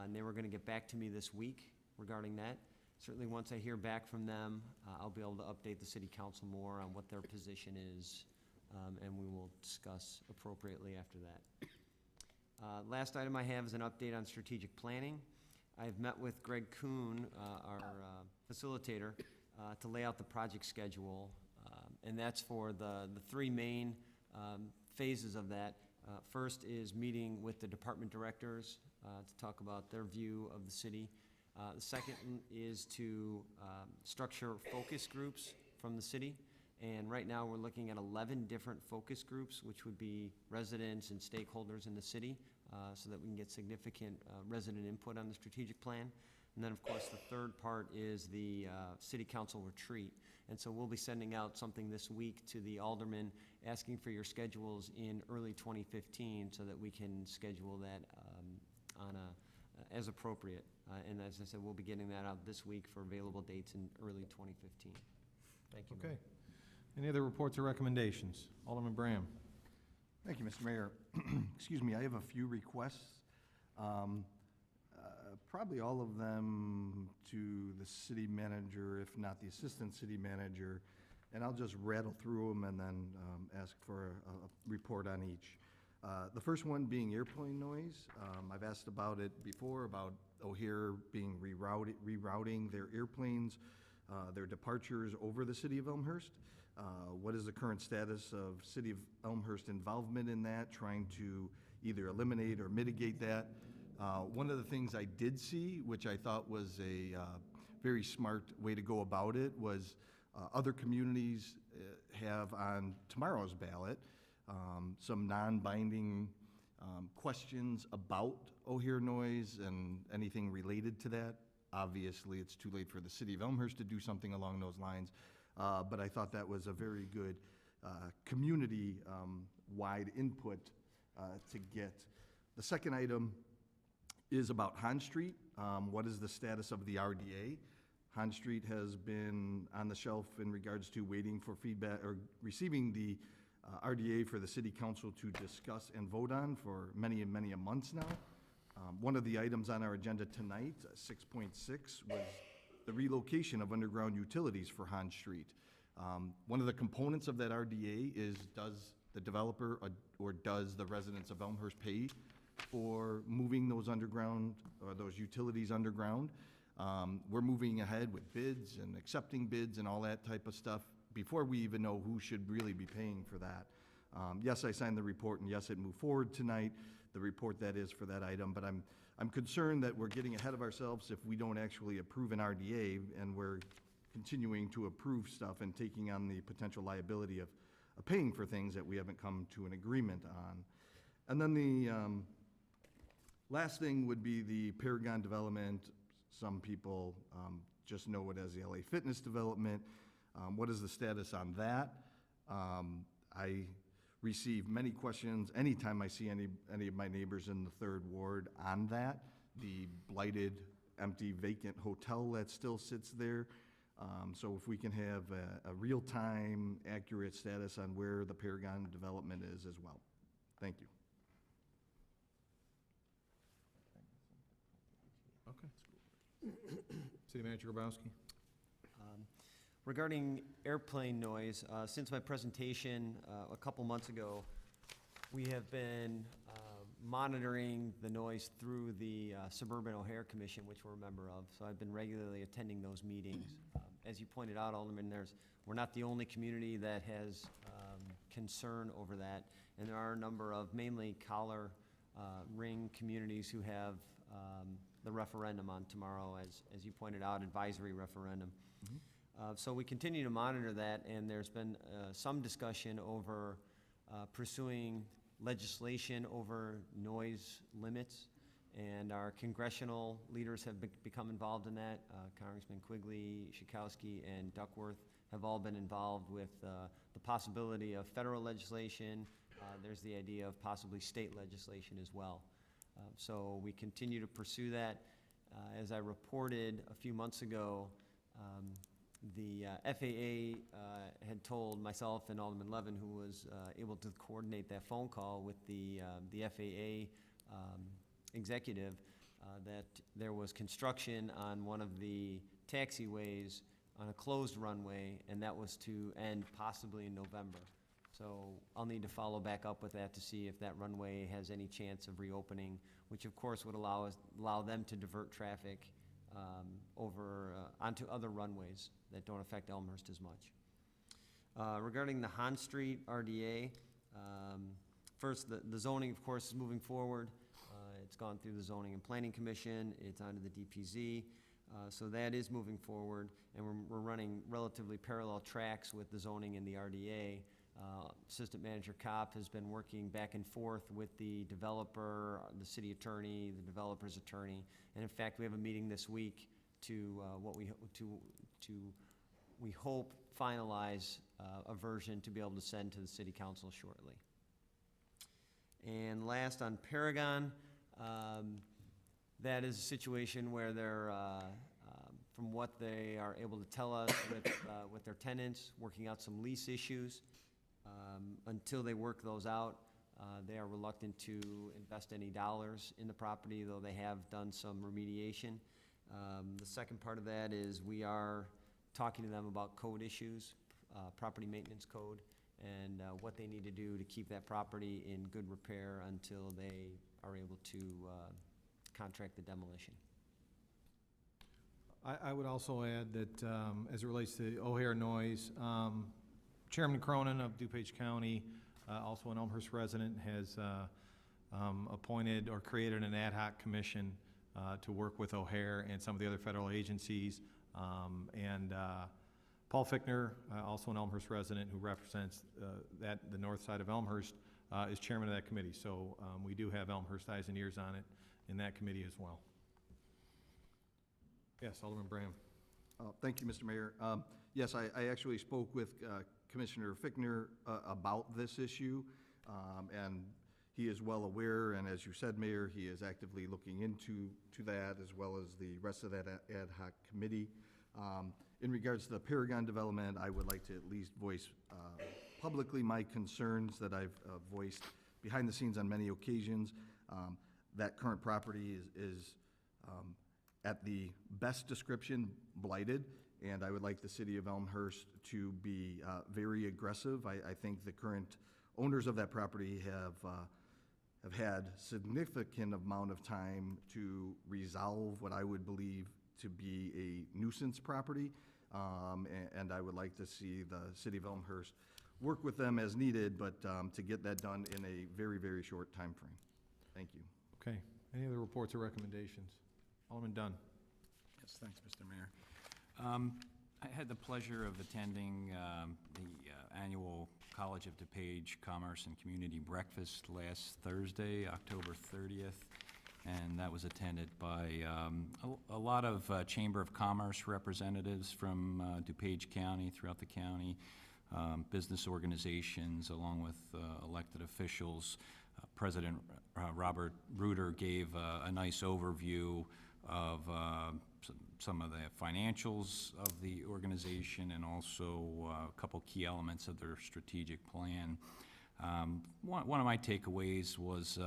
and they were going to get back to me this week regarding that. Certainly once I hear back from them, I'll be able to update the city council more on what their position is, and we will discuss appropriately after that. Last item I have is an update on strategic planning. I've met with Greg Kuhn, our facilitator, to lay out the project schedule, and that's for the 3 main phases of that. First is meeting with the department directors to talk about their view of the city. The second is to structure focus groups from the city And right now, we're looking at 11 different focus groups, which would be residents and stakeholders in the city, so that we can get significant resident input on the strategic plan. And then, of course, the third part is the city council retreat. And so we'll be sending out something this week to the aldermen, asking for your schedules in early 2015, so that we can schedule that as appropriate. And as I said, we'll be getting that out this week for available dates in early 2015. Thank you, Mayor. Okay. Any other reports or recommendations? Alderman Bram. Thank you, Mr. Mayor. Excuse me, I have a few requests. Probably all of them to the city manager, if not the assistant city manager, and I'll just rattle through them and then ask for a report on each. The first one being airplane noise. I've asked about it before, about O'Hare being rerouting their airplanes, their departures over the city of Elmhurst. What is the current status of City of Elmhurst involvement in that, trying to either eliminate or mitigate that? One of the things I did see, which I thought was a very smart way to go about it, was other communities have on tomorrow's ballot some non-binding questions about O'Hare noise and anything related to that. Obviously, it's too late for the City of Elmhurst to do something along those lines. But I thought that was a very good community-wide input to get. The second item is about Han Street. What is the status of the RDA? Han Street has been on the shelf in regards to waiting for feedback, or receiving the RDA for the city council to discuss and vote on for many and many months now. One of the items on our agenda tonight, 6.6, was the relocation of underground utilities for Han Street. One of the components of that RDA is, does the developer or does the residents of Elmhurst pay for moving those underground, or those utilities underground? We're moving ahead with bids and accepting bids and all that type of stuff before we even know who should really be paying for that. Yes, I signed the report, and yes, it moved forward tonight, the report that is for that item, but I'm concerned that we're getting ahead of ourselves if we don't actually approve an RDA, and we're continuing to approve stuff and taking on the potential liability of paying for things that we haven't come to an agreement on. And then the last thing would be the Paragon development. Some people just know it as the LA Fitness development. What is the status on that? I receive many questions anytime I see any of my neighbors in the third ward on that. The blighted, empty, vacant hotel that still sits there. So if we can have a real-time, accurate status on where the Paragon development is as well. Thank you. Okay. City Manager Grabowski. Regarding airplane noise, since my presentation a couple months ago, we have been monitoring the noise through the Suburban O'Hare Commission, which we're a member of. So I've been regularly attending those meetings. As you pointed out, Alderman, we're not the only community that has concern over that. And there are a number of mainly collar ring communities who have the referendum on tomorrow, as you pointed out, advisory referendum. So we continue to monitor that, and there's been some discussion over pursuing legislation over noise limits, and our congressional leaders have become involved in that. Congressman Quigley, Schakowsky, and Duckworth have all been involved with the possibility of federal legislation. There's the idea of possibly state legislation as well. So we continue to pursue that. As I reported a few months ago, the FAA had told myself and Alderman Levin, who was able to coordinate that phone call with the FAA executive, that there was construction on one of the taxiways on a closed runway, and that was to end possibly in November. So I'll need to follow back up with that to see if that runway has any chance of reopening, which of course would allow them to divert traffic over onto other runways that don't affect Elmhurst as much. Regarding the Han Street RDA, first, the zoning, of course, is moving forward. It's gone through the Zoning and Planning Commission. It's onto the DPZ. So that is moving forward, and we're running relatively parallel tracks with the zoning and the RDA. Assistant Manager Kopp has been working back and forth with the developer, the city attorney, the developer's attorney, and in fact, we have a meeting this week to we hope finalize a version to be able to send to the city council shortly. And last, on Paragon, that is a situation where they're, from what they are able to tell us with their tenants, working out some lease issues. Until they work those out, they are reluctant to invest any dollars in the property, though they have done some remediation. The second part of that is we are talking to them about code issues, property maintenance code, and what they need to do to keep that property in good repair until they are able to contract the demolition. I would also add that, as it relates to O'Hare noise, Chairman Cronin of DuPage County, also an Elmhurst resident, has appointed or created an ad hoc commission to work with O'Hare and some of the other federal agencies. Paul Fickner, also an Elmhurst resident who represents the north side of Elmhurst, is chairman of that committee. So we do have Elmhurst eyes and ears on it in that committee as well. Yes, Alderman Bram. Thank you, Mr. Mayor. Yes, I actually spoke with Commissioner Fickner about this issue, and he is well aware, and as you said, Mayor, he is actively looking into that, as well as the rest of that ad hoc committee. In regards to the Paragon development, I would like to at least voice publicly my concerns that I've voiced behind the scenes on many occasions. That current property is at the best description, blighted, and I would like the city of Elmhurst to be very aggressive. I think the current owners of that property have had significant amount of time to resolve what I would believe to be a nuisance property, and I would like to see the city of Elmhurst work with them as needed, but to get that done in a very, very short time frame. Thank you. Okay. Any other reports or recommendations? Alderman Dunn. Yes, thanks, Mr. Mayor. I had the pleasure of attending the annual College of DuPage Commerce and Community Breakfast last Thursday, October 30th, and that was attended by a lot of Chamber of Commerce representatives from DuPage County, throughout the county, business organizations, along with elected officials. President Robert Reuter gave a nice overview of some of the financials of the organization, and also a couple key elements of their strategic plan. One of my takeaways was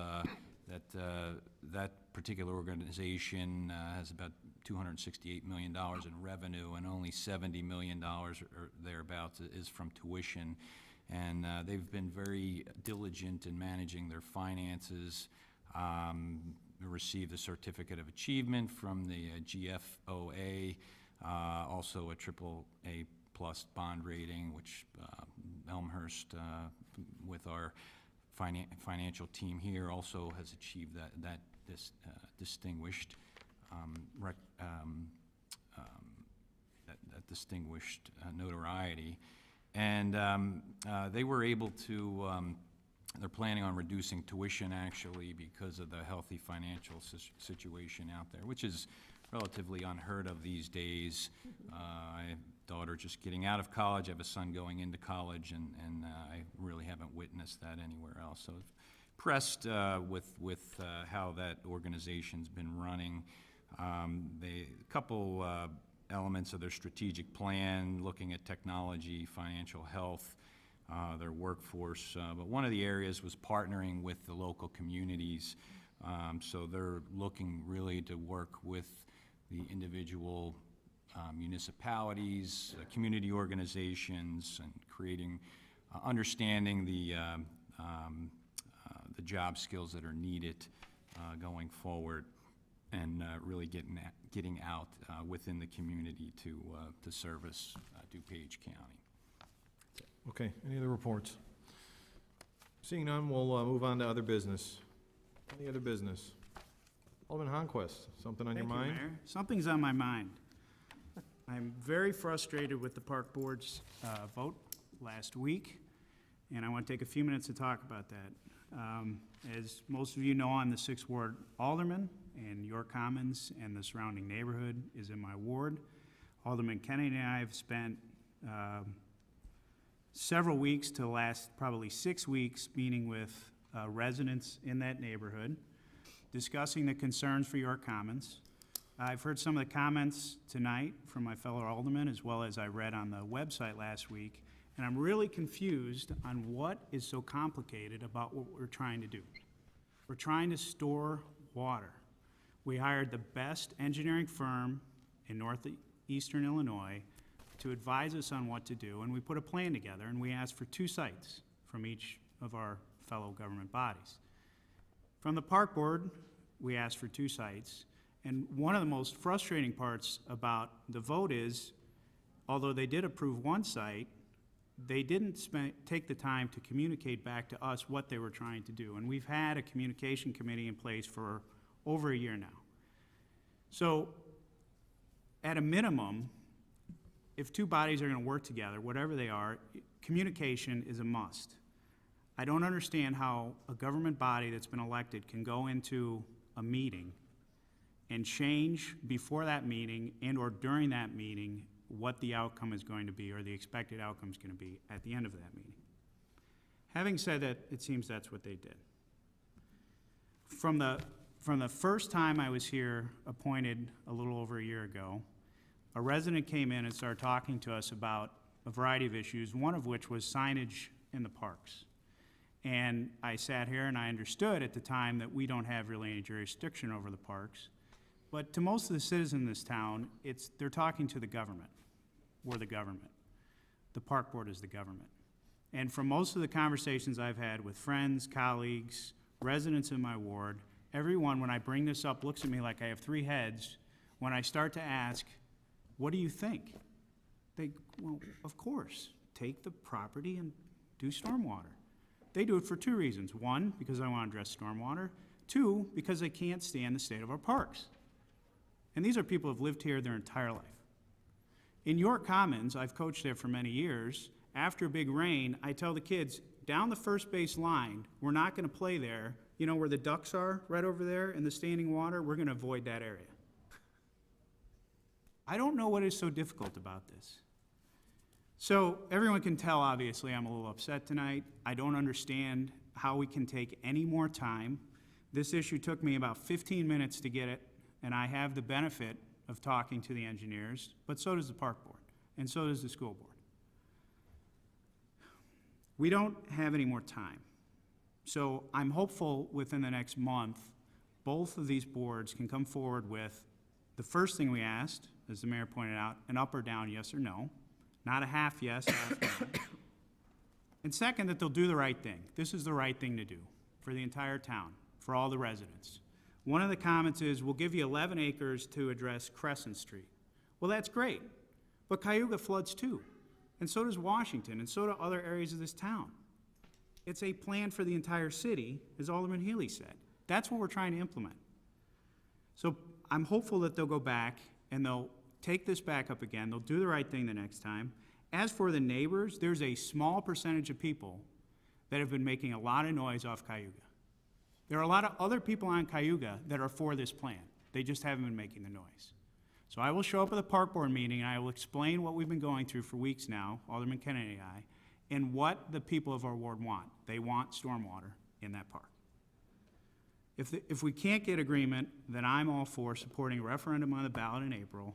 that particular organization has about $268 million in revenue, and only $70 million or thereabouts is from tuition. And they've been very diligent in managing their finances. Received a certificate of achievement from the GFOA, also a AAA plus bond rating, which Elmhurst, with our financial team here, also has achieved that distinguished distinguished notoriety. And they were able to, they're planning on reducing tuition, actually, because of the healthy financial situation out there, which is relatively unheard of these days. I have a daughter just getting out of college. I have a son going into college, and I really haven't witnessed that anywhere else. So impressed with how that organization's been running. A couple elements of their strategic plan, looking at technology, financial health, their workforce, but one of the areas was partnering with the local communities. So they're looking really to work with the individual municipalities, community organizations, and creating, understanding the job skills that are needed going forward, and really getting out within the community to service DuPage County. Okay, any other reports? Seeing none, we'll move on to other business. Any other business? Alderman Honquest, something on your Thank you, mind? Mayor. Something's on my mind. I'm very frustrated with the Park Board's vote last week, and I want to take a few minutes to talk about that. As most of you know, I'm the 6th Ward Alderman, and York Commons and the surrounding neighborhood is in my ward. Alderman Kennedy and I have spent several weeks to the last probably 6 weeks meeting with residents in that neighborhood, discussing the concerns for York Commons. I've heard some of the comments tonight from my fellow aldermen, as well as I read on the website last week, and I'm really confused on what is so complicated about what we're trying to do. We're trying to store water. We hired the best engineering firm in northeastern Illinois to advise us on what to do, and we put a plan together, and we asked for 2 sites from each of our fellow government bodies. From the Park Board, we asked for 2 sites, and one of the most frustrating parts about the vote is, although they did approve 1 site, they didn't take the time to communicate back to us what they were trying to do. And we've had a communication committee in place for over a year now. So, at a minimum, if 2 bodies are going to work together, whatever they are, communication is a must. I don't understand how a government body that's been elected can go into a meeting and change before that meeting and or during that meeting what the outcome is going to be or the expected outcome is going to be at the end of that meeting. Having said that, it seems that's what they did. From the first time I was here, appointed a little over a year ago, a resident came in and started talking to us about a variety of issues, one of which was signage in the parks. And I sat here and I understood at the time that we don't have really any jurisdiction over the parks. But to most of the citizens in this town, they're talking to the government. We're the government. The Park Board is the government. And from most of the conversations I've had with friends, colleagues, residents in my ward, everyone, when I bring this up, looks at me like I have 3 heads. When I start to ask, what do you think? Well, of course, take the property and do stormwater. They do it for 2 reasons. 1, because I want to address stormwater. 2, because they can't stand the state of our parks. And these are people who have lived here their entire life. In York Commons, I've coached there for many years. After a big rain, I tell the kids, down the first base line, we're not going to play there. You know where the ducks are, right over there in the standing water? We're going to avoid that area. I don't know what is so difficult about this. So everyone can tell, obviously, I'm a little upset tonight. I don't understand how we can take any more time. This issue took me about 15 minutes to get it, and I have the benefit of talking to the engineers, but so does the Park Board, and so does the school board. We don't have any more time. So I'm hopeful within the next month, both of these boards can come forward with the first thing we asked, as the mayor pointed out, an up or down, yes or no. Not a half yes, half no. And second, that they'll do the right thing. This is the right thing to do for the entire town, for all the residents. One of the comments is, we'll give you 11 acres to address Crescent Street. Well, that's great, but Cayuga floods too, and so does Washington, and so do other areas of this town. It's a plan for the entire city, as Alderman Healy said. That's what we're trying to implement. So I'm hopeful that they'll go back and they'll take this back up again. They'll do the right thing the next time. As for the neighbors, there's a small percentage of people that have been making a lot of noise off Cayuga. There are a lot of other people on Cayuga that are for this plan. They just haven't been making the noise. So I will show up at the Park Board meeting and I will explain what we've been going through for weeks now, Alderman Kennedy and I, and what the people of our ward want. They want stormwater in that park. If we can't get agreement, then I'm all for supporting a referendum on the ballot in April,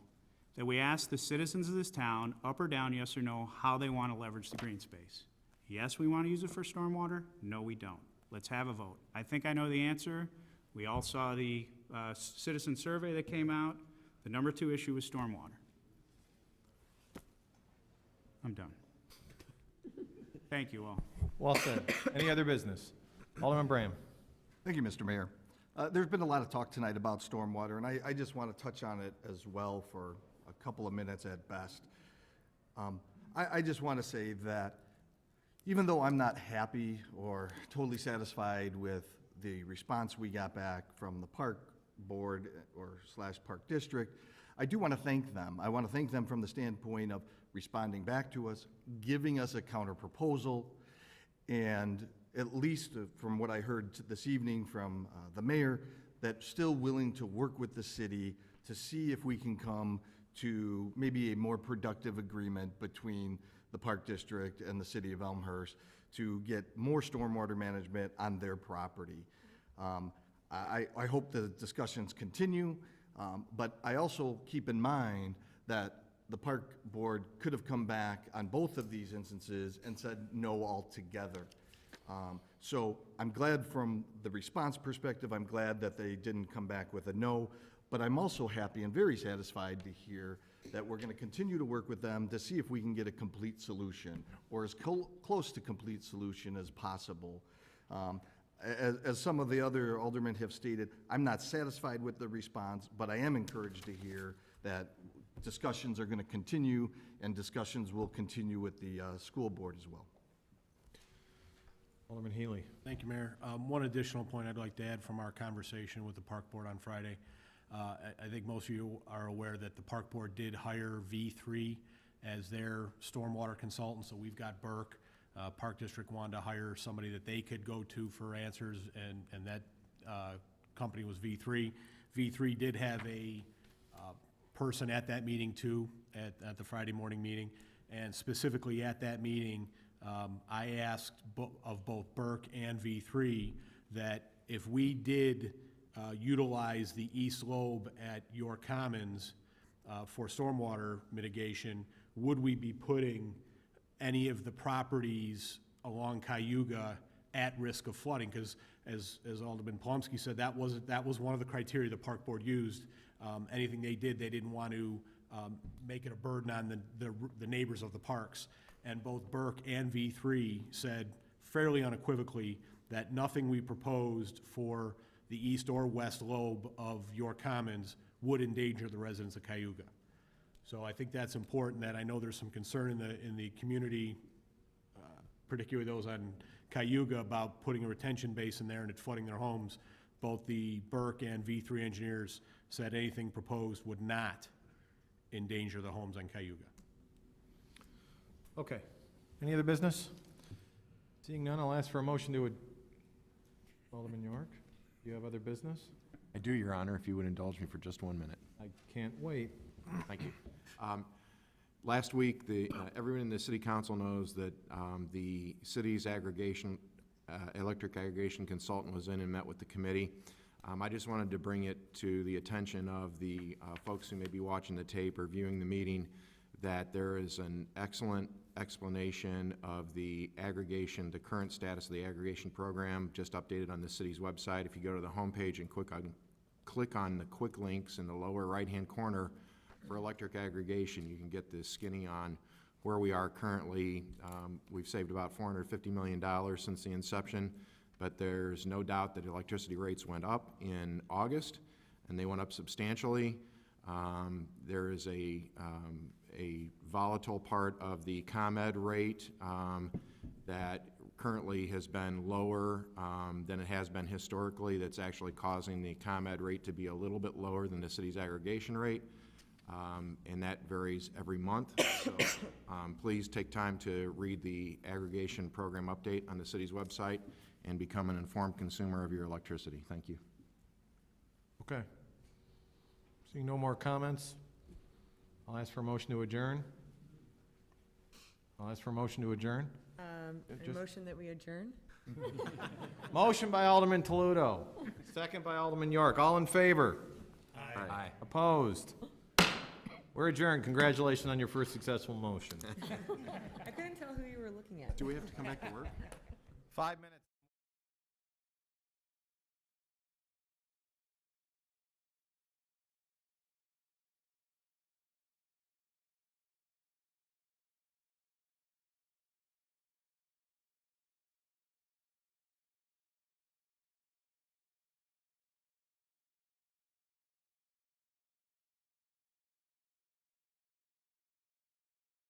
that we ask the citizens of this town, up or down, yes or no, how they want to leverage the green space. Yes, we want to use it for stormwater. No, we don't. Let's have a vote. I think I know the answer. We all saw the citizen survey that came out. The number 2 issue was stormwater. I'm done. Thank you all. Well said. Any other business? Alderman Bram. Thank you, Mr. Mayor. There's been a lot of talk tonight about stormwater, and I just want to touch on it as well for a couple of minutes at best. I just want to say that even though I'm not happy or totally satisfied with the response we got back from the Park Board or / Park District, I do want to thank them. I want to thank them from the standpoint of responding back to us, giving us a counter proposal, and at least from what I heard this evening from the mayor, that still willing to work with the city to see if we can come to maybe a more productive agreement between the Park District and the city of Elmhurst to get more stormwater management on their property. I hope the discussions continue, but I also keep in mind that the Park Board could have come back on both of these instances and said no altogether. So I'm glad from the response perspective, I'm glad that they didn't come back with a no, but I'm also happy and very satisfied to hear that we're gonna continue to work with them to see if we can get a complete solution, or as close to complete solution as possible. As some of the other aldermen have stated, I'm not satisfied with the response, but I am encouraged to hear that discussions are gonna continue, and discussions will continue with the school board as well. Alderman Healy. Thank you, Mayor. One additional point I'd like to add from our conversation with the Park Board on Friday. I think most of you are aware that the Park Board did hire V3 as their stormwater consultant, so we've got Burke. Park District wanted to hire somebody that they could go to for answers, and that company was V3. V3 did have a person at that meeting too, at the Friday morning meeting, and specifically at that meeting, I asked of both Burke and V3 that if we did utilize the east lobe at your Commons for stormwater mitigation, would we be putting any of the properties along Cayuga at risk of flooding? Because as Alderman Polomsky said, that was one of the criteria the Park Board used. Anything they did, they didn't want to make it a burden on the neighbors of the parks. And both Burke and V3 said fairly unequivocally that nothing we proposed for the east or west lobe of your Commons would endanger the residents of Cayuga. So I think that's important, that I know there's some concern in the community, particularly those on Cayuga, about putting a retention basin there and it flooding their homes. Both the Burke and V3 engineers said anything proposed would not endanger the homes on Cayuga. Okay. Any other business? Seeing none, I'll ask for a motion to Alderman York, do you have other business? I do, Your Honor, if you would indulge me for just 1 minute. I can't wait. Thank you. Last week, everyone in the city council knows that the city's electric aggregation consultant was in and met with the committee. I just wanted to bring it to the attention of the folks who may be watching the tape or viewing the meeting that there is an excellent explanation of the aggregation, the current status of the aggregation program, just updated on the city's website. If you go to the homepage and click on the quick links in the lower right-hand corner for electric aggregation, you can get this skinny on where we are currently. We've saved about $450 million since the inception, but there's no doubt that electricity rates went up in August, and they went up substantially. There is a volatile part of the ComEd rate that currently has been lower than it has been historically. That's actually causing the ComEd rate to be a little bit lower than the city's aggregation rate, and that varies every month. So please take time to read the aggregation program update on the city's website and become an informed consumer of your electricity. Thank you. Okay. Seeing no more comments, I'll ask for a motion to adjourn. A motion that we adjourn? Motion by Alderman Toledo, second by Alderman York. All in favor? Aye. Opposed? We're adjourned. Congratulations on your first successful motion. I couldn't tell who you were looking at. Do we have to come back to work? 5 minutes.